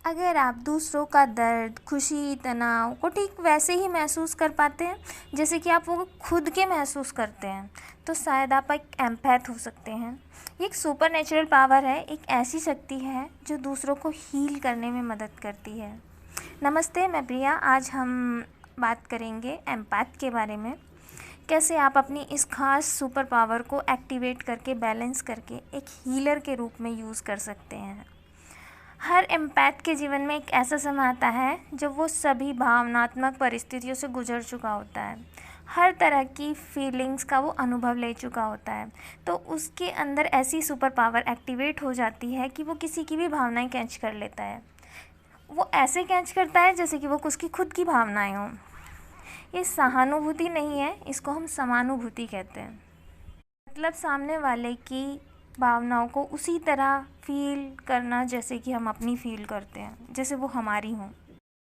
अगर आप दूसरों का दर्द, खुशी, तनाव को ठीक वैसे ही महसूस कर पाते हैं जैसे कि आप वो खुद के महसूस करते हैं, तो शायद आप एक एम्पैथ हो सकते हैं। ये एक सुपर नेचुरल पावर है, एक ऐसी शक्ति है जो दूसरों को हील करने में मदद करती है। नमस्ते, मैं प्रिया। आज हम बात करेंगे एम्पैथ के बारे में। कैसे आप अपनी इस खास सुपर पावर को एक्टिवेट करके, बैलेंस करके एक हीलर के रूप में यूज़ कर सकते हैं। हर एम्पैथ के जीवन में एक ऐसा समय आता है जब वो सभी भावनात्मक परिस्थितियों से गुजर चुका होता है, हर तरह की फीलिंग्स का वो अनुभव ले चुका होता है, तो उसके अंदर ऐसी सुपर पावर एक्टिवेट हो जाती है कि वो किसी की भी भावनाएं कैच कर लेता है। वो ऐसे कैच करता है जैसे कि वो उसकी खुद की भावनाएं हों। ये सहानुभूति नहीं है, इसको हम समानुभूति कहते हैं। मतलब सामने वाले की भावनाओं को उसी तरह फील करना जैसे कि हम अपनी फील करते हैं, जैसे वो हमारी हों।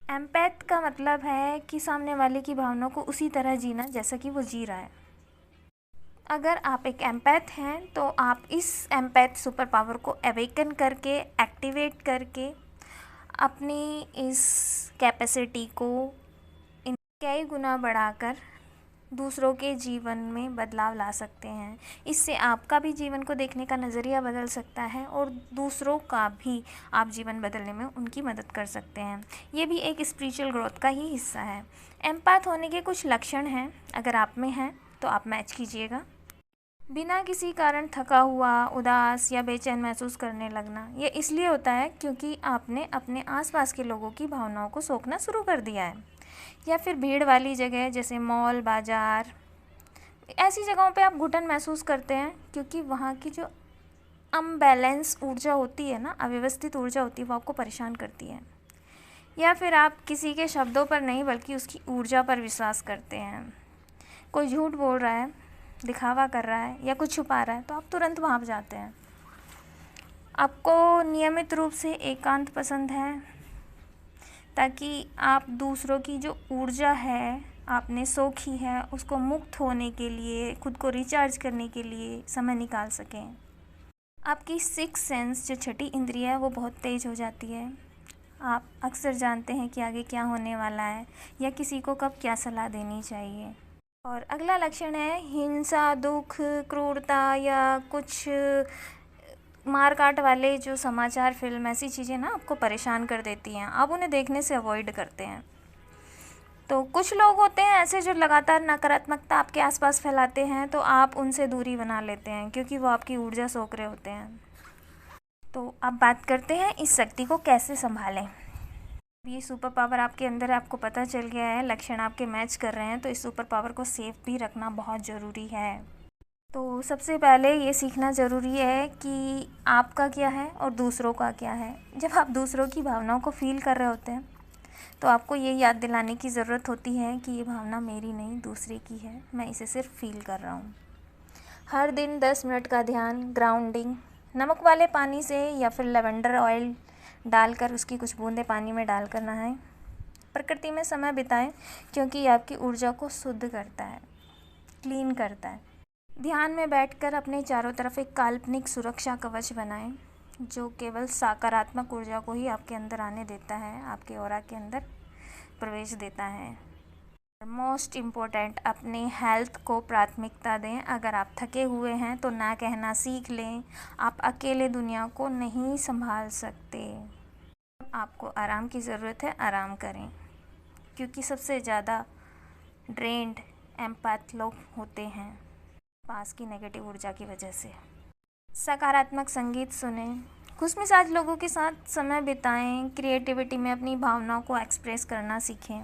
एम्पैथ का मतलब है कि सामने वाले की भावनाओं को उसी तरह जीना जैसा कि वो जी रहा है। अगर आप एक एम्पैथ हैं तो आप इस एम्पैथ सुपर पावर को अवेकन करके, एक्टिवेट करके अपनी इस कैपेसिटी को कई गुना बढ़ाकर दूसरों के जीवन में बदलाव ला सकते हैं। इससे आपका भी जीवन को देखने का नज़रिया बदल सकता है और दूसरों का भी आप जीवन बदलने में उनकी मदद कर सकते हैं। ये भी एक स्पिरिचुअल ग्रोथ का ही हिस्सा है। एम्पैथ होने के कुछ लक्षण हैं, अगर आप में हैं तो आप मैच कीजिएगा। बिना किसी कारण थका हुआ, उदास या बेचैन महसूस करने लगना। ये इसलिए होता है क्योंकि आपने अपने आसपास के लोगों की भावनाओं को सोखना शुरू कर दिया है। या फिर भीड़ वाली जगह जैसे मॉल, बाज़ार, ऐसी जगहों पे आप घुटन महसूस करते हैं क्योंकि वहाँ की जो अनबैलेंस ऊर्जा होती है ना, अव्यवस्थित ऊर्जा होती है, वो आपको परेशान करती है। या फिर आप किसी के शब्दों पर नहीं बल्कि उसकी ऊर्जा पर विश्वास करते हैं। कोई झूठ बोल रहा है, दिखावा कर रहा है या कुछ छुपा रहा है तो आप तुरंत वहाँ पर जाते हैं। आपको नियमित रूप से एकांत पसंद है ताकि आप दूसरों की जो ऊर्जा है आपने सोखी है उसको मुक्त होने के लिए, खुद को रिचार्ज करने के लिए समय निकाल सकें। आपकी सिक्स सेंस जो छठी इंद्रिय है वो बहुत तेज़ हो जाती है। आप अक्सर जानते हैं कि आगे क्या होने वाला है या किसी को कब क्या सलाह देनी चाहिए। और अगला लक्षण है हिंसा, दुख, क्रूरता या कुछ मार काट वाले जो समाचार, फिल्म, ऐसी चीज़ें ना आपको परेशान कर देती हैं, आप उन्हें देखने से अवॉइड करते हैं। तो कुछ लोग होते हैं ऐसे जो लगातार नकारात्मकता आपके आसपास फैलाते हैं, तो आप उनसे दूरी बना लेते हैं क्योंकि वो आपकी ऊर्जा सोख रहे होते हैं। तो अब बात करते हैं इस शक्ति को कैसे संभालें। ये सुपर पावर आपके अंदर है, आपको पता चल गया है, लक्षण आपके मैच कर रहे हैं, तो इस सुपर पावर को सेफ भी रखना बहुत ज़रूरी है। तो सबसे पहले ये सीखना ज़रूरी है कि आपका क्या है और दूसरों का क्या है। जब आप दूसरों की भावनाओं को फील कर रहे होते हैं तो आपको ये याद दिलाने की ज़रूरत होती है कि ये भावना मेरी नहीं, दूसरे की है, मैं इसे सिर्फ फील कर रहा हूँ। हर दिन 10 मिनट का ध्यान, ग्राउंडिंग, नमक वाले पानी से या फिर लेवेंडर ऑयल डालकर उसकी कुछ बूंदें पानी में डाल कर नहाएं। प्रकृति में समय बिताएं क्योंकि ये आपकी ऊर्जा को शुद्ध करता है, क्लीन करता है। ध्यान में बैठकर अपने चारों तरफ एक काल्पनिक सुरक्षा कवच बनाएं जो केवल सकारात्मक ऊर्जा को ही आपके अंदर आने देता है, आपके ऑरा के अंदर प्रवेश देता है। मोस्ट इम्पोर्टेंट, अपने हेल्थ को प्राथमिकता दें। अगर आप थके हुए हैं तो ना कहना सीख लें, आप अकेले दुनिया को नहीं संभाल सकते। आपको आराम की ज़रूरत है, आराम करें क्योंकि सबसे ज़्यादा ड्रेन्ड एम्पैथ लोग होते हैं पास की नेगेटिव ऊर्जा की वजह से। सकारात्मक संगीत सुने, खुशमिजाज लोगों के साथ समय बिताएं, क्रिएटिविटी में अपनी भावनाओं को एक्सप्रेस करना सीखें।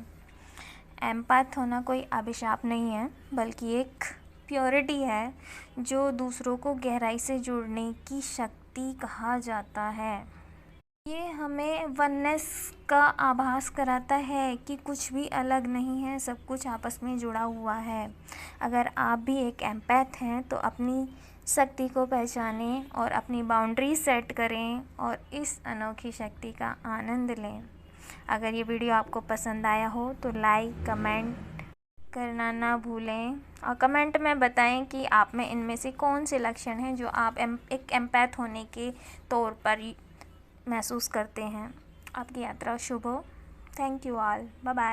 एम्पैथ होना कोई अभिशाप नहीं है बल्कि एक प्योरिटी है जो दूसरों को गहराई से जोड़ने की शक्ति कहा जाता है। ये हमें वननेस का आभास कराता है कि कुछ भी अलग नहीं है, सब कुछ आपस में जुड़ा हुआ है। अगर आप भी एक एम्पैथ हैं तो अपनी शक्ति को पहचानें और अपनी बाउंड्री सेट करें और इस अनोखी शक्ति का आनंद लें। अगर ये वीडियो आपको पसंद आया हो तो लाइक, कमेंट करना ना भूलें और कमेंट में बताएं कि आप में इनमें से कौन से लक्षण हैं जो आप एक एम्पैथ होने के तौर पर महसूस करते हैं। आपकी यात्रा शुभ हो। Thank you all, bye bye.